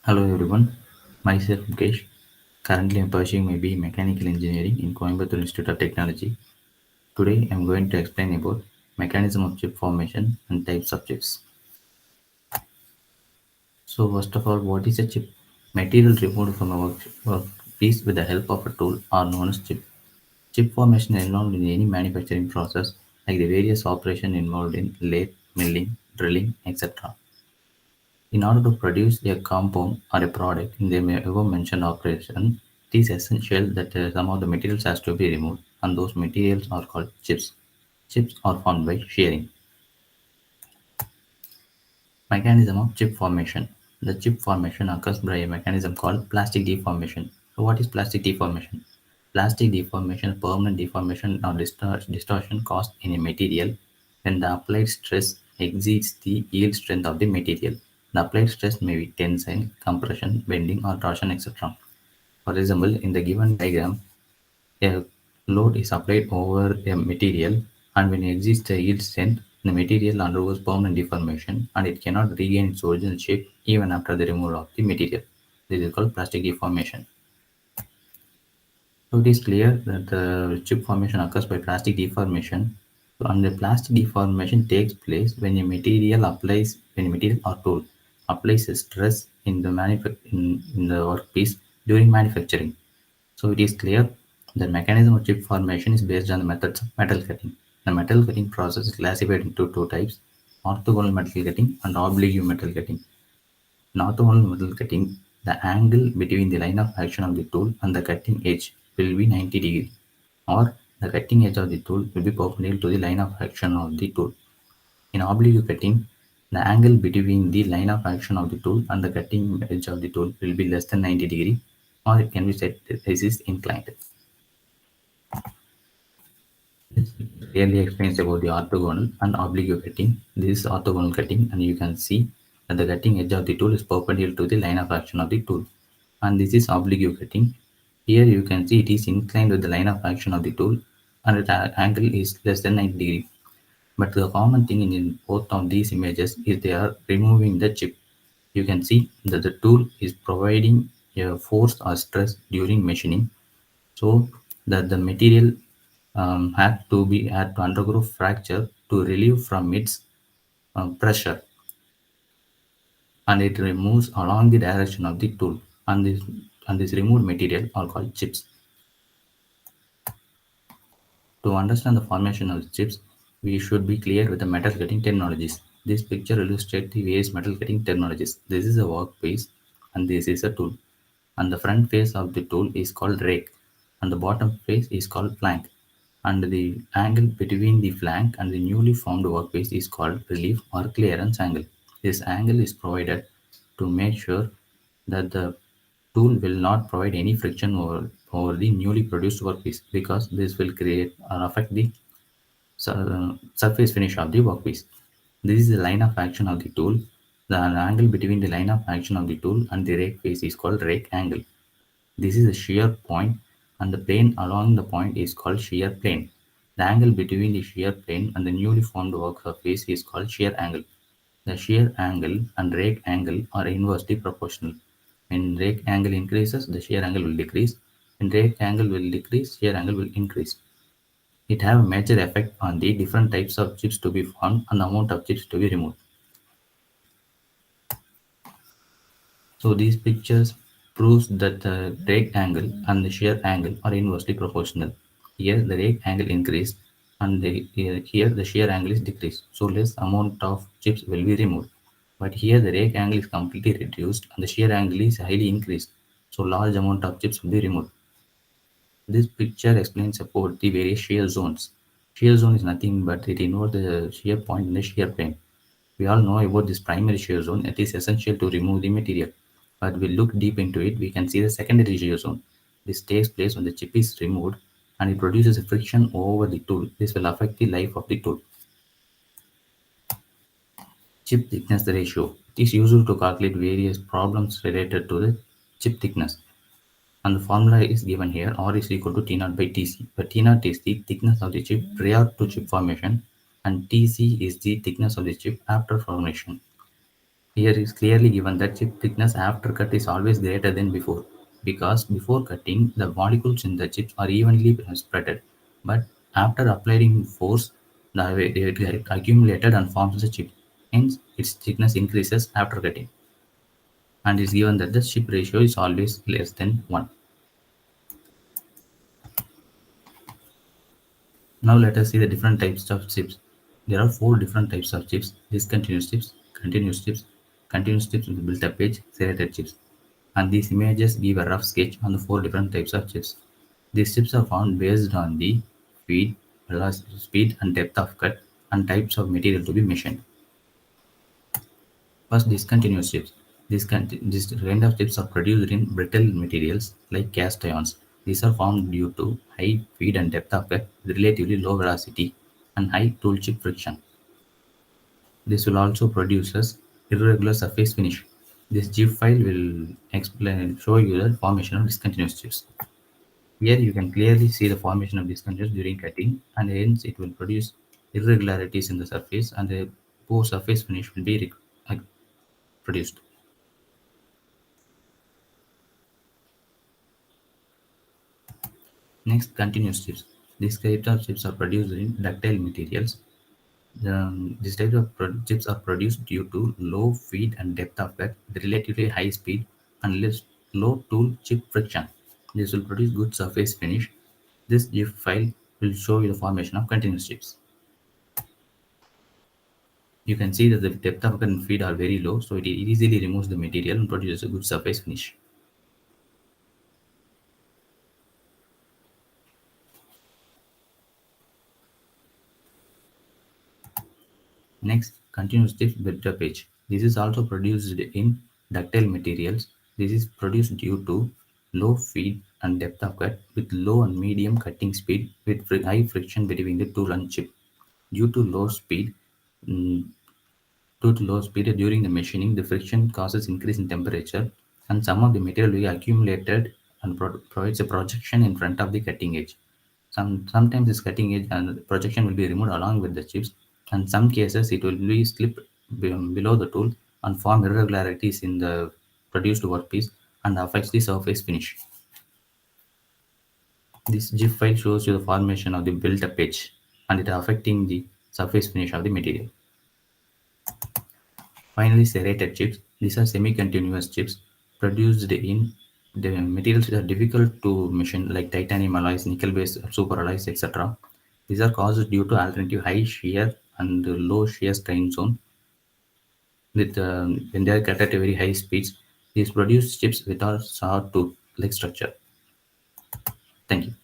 Hello everyone, myself Mugesh. Currently I am pursuing my BE Mechanical Engineering in Coimbatore Institute of Technology. Today I am going to explain about mechanism of chip formation and types of chips. So first of all, what is a chip? Material removed from a workpiece with the help of a tool are known as chip. Chip formation is involved in any manufacturing process like the various operations involved in lathe, milling, drilling, etc. In order to produce a compound or a product in the above mentioned operation, it is essential that some of the materials has to be removed, and those materials are called chips. Chips are formed by shearing. Mechanism of chip formation. The chip formation occurs by a mechanism called plastic deformation. So what is plastic deformation? Plastic deformation, permanent deformation or distortion caused in a material when the applied stress exceeds the yield strength of the material. The applied stress may be tensile, compression, bending or torsion, etc. For example, in the given diagram, a load is applied over a material, and when it exceeds the yield strength, the material undergoes permanent deformation and it cannot regain its original shape even after the removal of the material. This is called plastic deformation. So it is clear that the chip formation occurs by plastic deformation. So, and the plastic deformation takes place when a material or tool applies a stress in in the workpiece during manufacturing. So it is clear the mechanism of chip formation is based on the methods of metal cutting. The metal cutting process is classified into two types: orthogonal metal cutting and oblique metal cutting. In orthogonal metal cutting, the angle between the line of action of the tool and the cutting edge will be 90 degrees, or the cutting edge of the tool will be perpendicular to the line of action of the tool. In oblique cutting, the angle between the line of action of the tool and the cutting edge of the tool will be less than 90 degrees, or it can be said this is inclined. This clearly explains about the orthogonal and oblique cutting. This is orthogonal cutting, and you can see that the cutting edge of the tool is perpendicular to the line of action of the tool. And this is oblique cutting. Here you can see it is inclined with the line of action of the tool, and its angle is less than 90 degrees. But the common thing in both of these images is they are removing the chip. You can see that the tool is providing a force or stress during machining, so that the material had to undergo fracture to relieve from its pressure, and it removes along the direction of the tool, and this removed material are called chips. To understand the formation of the chips, we should be clear with the metal cutting technologies. This picture illustrates the various metal cutting technologies. This is a workpiece and this is a tool. And the front face of the tool is called rake, and the bottom face is called flank. And the angle between the flank and the newly formed workpiece is called relief or clearance angle. This angle is provided to make sure that the tool will not provide any friction over the newly produced workpiece, because this will create or affect the surface finish of the workpiece. This is the line of action of the tool. The angle between the line of action of the tool and the rake face is called rake angle. This is a shear point, and the plane along the point is called shear plane. The angle between the shear plane and the newly formed work surface is called shear angle. The shear angle and rake angle are inversely proportional. When rake angle increases, the shear angle will decrease. When rake angle will decrease, shear angle will increase. It have a major effect on the different types of chips to be formed and the amount of chips to be removed. So these pictures proves that the rake angle and the shear angle are inversely proportional. Here the rake angle increased, and here the shear angle is decreased. So less amount of chips will be removed. But here the rake angle is completely reduced and the shear angle is highly increased. So large amount of chips will be removed. This picture explains about the various shear zones. Shear zone is nothing but it involves the shear point in the shear plane. We all know about this primary shear zone. It is essential to remove the material. But we look deep into it, we can see the secondary shear zone. This takes place when the chip is removed and it produces a friction over the tool. This will affect the life of the tool. Chip thickness ratio. It is used to calculate various problems related to the chip thickness. And the formula is given here: R is equal to T naught by Tc. But T naught is the thickness of the chip prior to chip formation, and Tc is the thickness of the chip after formation. Here is clearly given that chip thickness after cut is always greater than before, because before cutting the molecules in the chips are evenly spread, but after applying force they get accumulated and forms the chip. Hence its thickness increases after cutting, and is given that the chip ratio is always less than 1. Now let us see the different types of chips. There are four different types of chips: discontinuous chips, continuous chips with built-up edge, serrated chips. And these images give a rough sketch on the four different types of chips. These chips are found based on the feed, velocity, speed and depth of cut and types of material to be machined. First, discontinuous chips. This kind of chips are produced in brittle materials like cast irons. These are formed due to high feed and depth of cut with relatively low velocity and high tool chip friction. This will also produces irregular surface finish. This GIF file will show you the formation of discontinuous chips. Here you can clearly see the formation of discontinuous during cutting, and hence it will produce irregularities in the surface, and the poor surface finish will be produced. Next, continuous chips. These types of chips are produced in ductile materials. These types of chips are produced due to low feed and depth of cut, with relatively high speed, and low tool chip friction. This will produce good surface finish. This GIF file will show you the formation of continuous chips. You can see that the depth of cut and feed are very low, so it easily removes the material and produces a good surface finish. Next, continuous chips build-up edge. This is also produced in ductile materials. This is produced due to low feed and depth of cut with low and medium cutting speed with high friction between the tool and chip. Due to low speed, mm, Due to low speed during the machining, the friction causes increase in temperature, and some of the material will be accumulated and provides a projection in front of the cutting edge. Sometimes this cutting edge and projection will be removed along with the chips, and some cases it will be slip below the tool and form irregularities in the produced workpiece and affects the surface finish. This GIF file shows you the formation of the built-up edge and it affecting the surface finish of the material. Finally, serrated chips. These are semi-continuous chips produced in the materials that are difficult to machine, like titanium alloys, nickel-based super alloys, etc. These are caused due to alternative high shear and low shear strain zone. With when they are cut at a very high speeds, these produce chips with a sawtooth-like structure. Thank you.